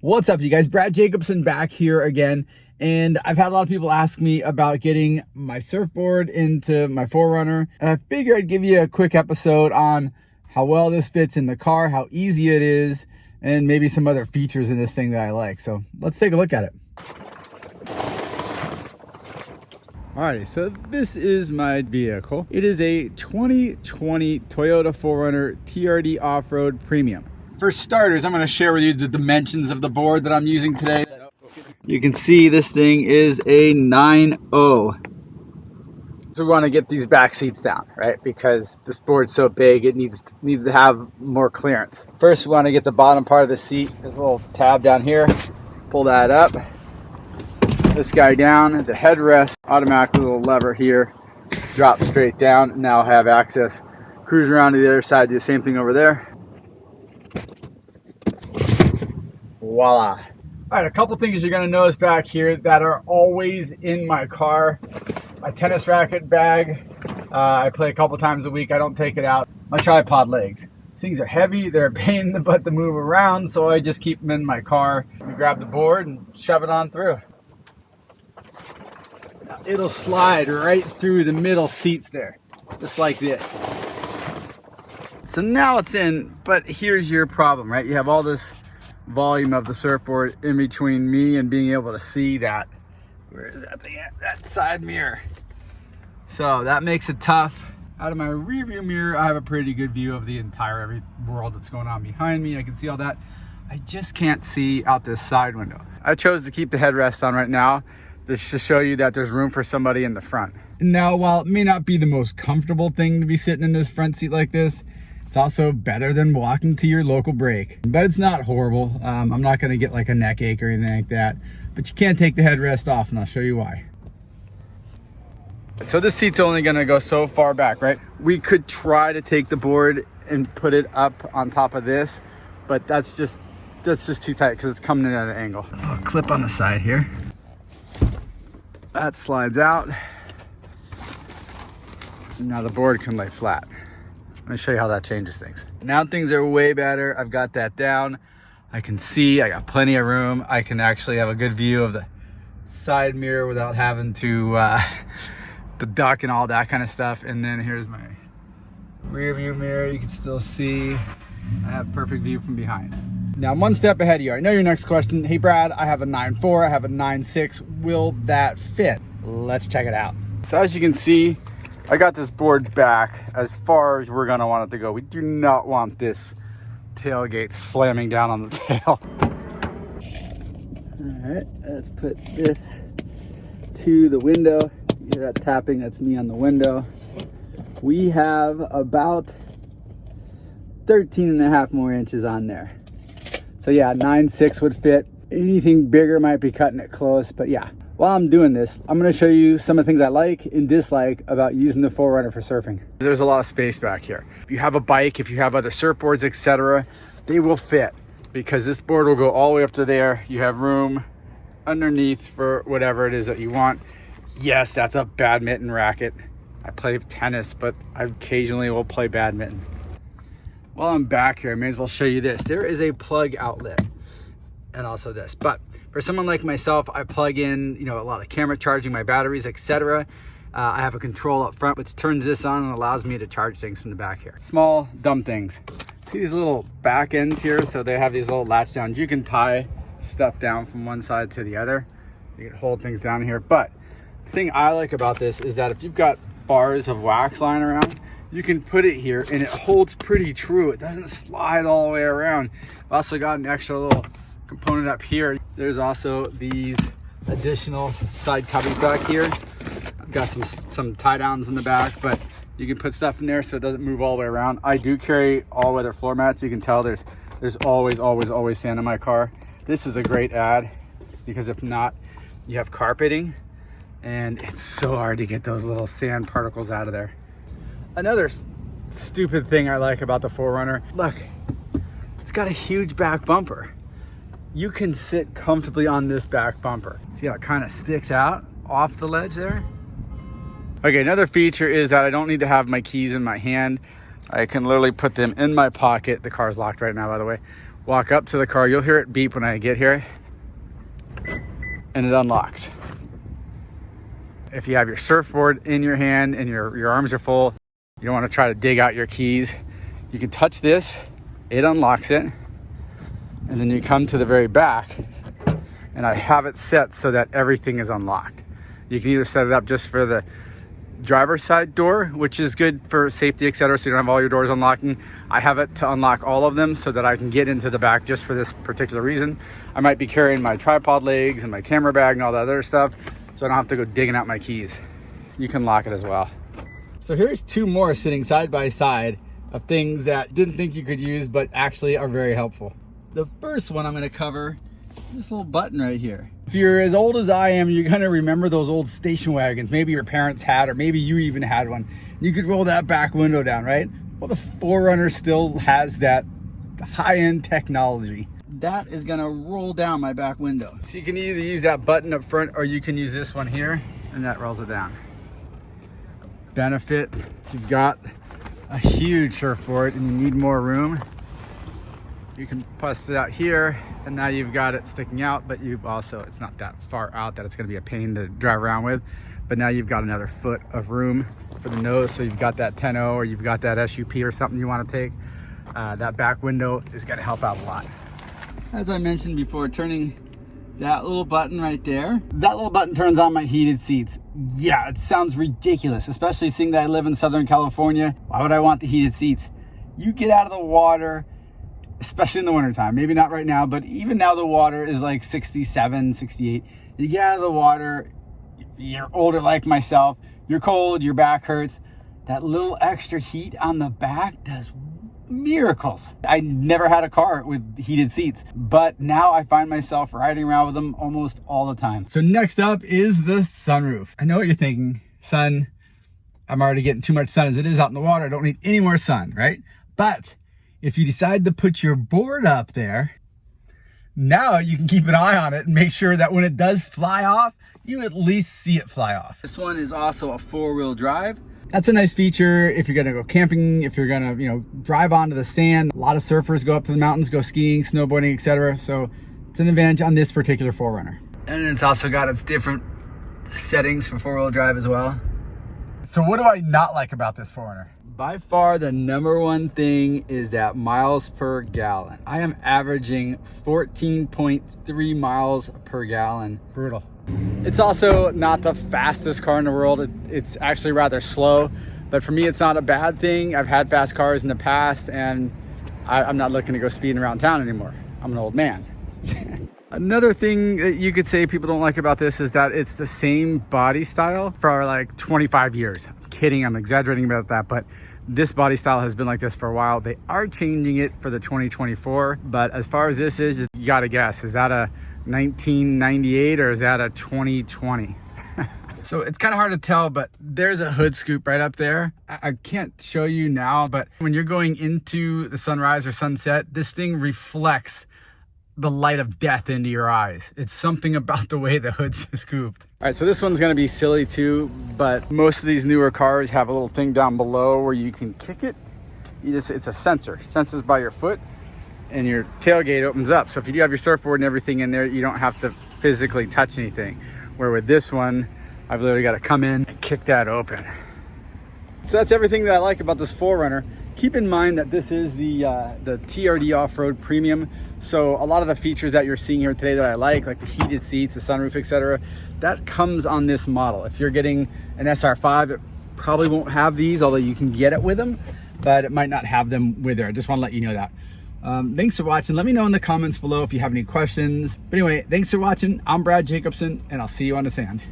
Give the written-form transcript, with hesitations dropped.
What's up, you guys? Brad Jacobson back here again. And I've had a lot of people ask me about getting my surfboard into my 4Runner. And I figured I'd give you a quick episode on how well this fits in the car, how easy it is, and maybe some other features in this thing that I like. So let's take a look at it. Alrighty, so this is my vehicle. It is a 2020 Toyota 4Runner TRD Off-Road Premium. For starters, I'm going to share with you the dimensions of the board that I'm using today. You can see this thing is a 9.0. So we want to get these back seats down, right? Because this board's so big, it needs to have more clearance. First, we want to get the bottom part of the seat. There's a little tab down here. Pull that up. This guy down. The headrest, automatically little lever here. Drop straight down. Now I have access. Cruise around to the other side. Do the same thing over there. Voila. All right, a couple things you're going to notice back here that are always in my car. My tennis racket bag. I play a couple times a week. I don't take it out. My tripod legs. These things are heavy. They're a pain in the butt to move around, so I just keep them in my car. We grab the board and shove it on through. Now, it'll slide right through the middle seats there, just like this. So now it's in, but here's your problem, right? You have all this volume of the surfboard in between me and being able to see that. Where is that thing at? That side mirror. So that makes it tough. Out of my rear view mirror, I have a pretty good view of the entire world that's going on behind me. I can see all that. I just can't see out this side window. I chose to keep the headrest on right now just to show you that there's room for somebody in the front. Now, while it may not be the most comfortable thing to be sitting in this front seat like this, it's also better than walking to your local break, but it's not horrible. I'm not going to get like a neck ache or anything like that, but you can't take the headrest off, and I'll show you why. So this seat's only going to go so far back, right? We could try to take the board and put it up on top of this, but that's just too tight because it's coming in at an angle. I'll clip on the side here. That slides out. Now the board can lay flat. Let me show you how that changes things. Now things are way better. I've got that down. I can see, I got plenty of room. I can actually have a good view of the side mirror without having to the duck and all that kind of stuff. And then here's my rear view mirror. You can still see I have perfect view from behind. Now I'm one step ahead of you. I know your next question. Hey Brad, I have a 9.4, I have a 9.6. Will that fit? Let's check it out. So as you can see, I got this board back as far as we're gonna want it to go. We do not want this tailgate slamming down on the tail. All right, let's put this to the window. You hear that tapping? That's me on the window. We have about 13.5 more inches on there. So yeah, 9.6 would fit. Anything bigger might be cutting it close, but yeah. While I'm doing this, I'm going to show you some of the things I like and dislike about using the 4Runner for surfing. There's a lot of space back here. If you have a bike, if you have other surfboards, etc., they will fit because this board will go all the way up to there. You have room underneath for whatever it is that you want. Yes, that's a badminton racket. I play tennis, but I occasionally will play badminton. While I'm back here, I may as well show you this. There is a plug outlet and also this, but for someone like myself, I plug in, a lot of camera charging, my batteries, etc. I have a control up front, which turns this on and allows me to charge things from the back here. Small, dumb things. See these little back ends here? So they have these little latch downs. You can tie stuff down from one side to the other. You can hold things down here. But the thing I like about this is that if you've got bars of wax lying around, you can put it here and it holds pretty true. It doesn't slide all the way around. I've also got an extra little component up here. There's also these additional side cubbies back here. I've got some tie downs in the back, but you can put stuff in there so it doesn't move all the way around. I do carry all weather floor mats. You can tell there's always sand in my car. This is a great add because if not, you have carpeting and it's so hard to get those little sand particles out of there. Another stupid thing I like about the 4Runner, look, it's got a huge back bumper. You can sit comfortably on this back bumper. See how it kind of sticks out off the ledge there? Okay, another feature is that I don't need to have my keys in my hand. I can literally put them in my pocket. The car's locked right now, by the way. Walk up to the car. You'll hear it beep when I get here. And it unlocks. If you have your surfboard in your hand and your arms are full, you don't want to try to dig out your keys, you can touch this, it unlocks it, and then you come to the very back, and I have it set so that everything is unlocked. You can either set it up just for the driver's side door, which is good for safety, etc., so you don't have all your doors unlocking. I have it to unlock all of them so that I can get into the back just for this particular reason. I might be carrying my tripod legs and my camera bag and all that other stuff, so I don't have to go digging out my keys. You can lock it as well. So here's two more sitting side by side of things that didn't think you could use, but actually are very helpful. The first one I'm gonna cover is this little button right here. If you're as old as I am, you're gonna remember those old station wagons. Maybe your parents had, or maybe you even had one. You could roll that back window down, right? Well, the 4Runner still has that high-end technology. That is gonna roll down my back window. So you can either use that button up front, or you can use this one here, and that rolls it down. Benefit, if you've got a huge surfboard and you need more room, you can bust it out here, and now you've got it sticking out, but you've also, it's not that far out that it's gonna be a pain to drive around with, but now you've got another foot of room for the nose, so you've got that 10-0, or you've got that SUP or something you wanna take. That back window is gonna help out a lot. As I mentioned before, turning that little button right there, that little button turns on my heated seats. Yeah, it sounds ridiculous, especially seeing that I live in Southern California. Why would I want the heated seats? You get out of the water, especially in the wintertime, maybe not right now, but even now the water is like 67, 68. You get out of the water, you're older like myself, you're cold, your back hurts. That little extra heat on the back does miracles. I never had a car with heated seats, but now I find myself riding around with them almost all the time. So next up is the sunroof. I know what you're thinking, sun, I'm already getting too much sun as it is out in the water. I don't need any more sun, right? But if you decide to put your board up there, now you can keep an eye on it and make sure that when it does fly off, you at least see it fly off. This one is also a 4-wheel drive. That's a nice feature if you're gonna go camping, if you're gonna, drive onto the sand. A lot of surfers go up to the mountains, go skiing, snowboarding, etc. So it's an advantage on this particular 4Runner. And it's also got its different settings for 4-wheel drive as well. So what do I not like about this 4Runner? By far the number one thing is that miles per gallon. I am averaging 14.3 miles per gallon. Brutal. It's also not the fastest car in the world. It's actually rather slow, but for me, it's not a bad thing. I've had fast cars in the past, and I'm not looking to go speeding around town anymore. I'm an old man. Another thing that you could say people don't like about this is that it's the same body style for like 25 years. I'm kidding, I'm exaggerating about that, but this body style has been like this for a while. They are changing it for the 2024, but as far as this is, you gotta guess, is that a 1998 or is that a 2020? So it's kind of hard to tell, but there's a hood scoop right up there. I can't show you now, but when you're going into the sunrise or sunset, this thing reflects the light of death into your eyes. It's something about the way the hood's scooped. All right, so this one's gonna be silly too, but most of these newer cars have a little thing down below where you can kick it. It's a sensor, senses by your foot, and your tailgate opens up. So if you do have your surfboard and everything in there, you don't have to physically touch anything. Where with this one, I've literally got to come in and kick that open. So that's everything that I like about this 4Runner. Keep in mind that this is the TRD Off-Road Premium. So a lot of the features that you're seeing here today that I like the heated seats, the sunroof, etc., that comes on this model. If you're getting an SR5, it probably won't have these, although you can get it with them, but it might not have them with there. I just want to let you know that. Thanks for watching. Let me know in the comments below if you have any questions. But anyway, thanks for watching. I'm Brad Jacobson, and I'll see you on the sand.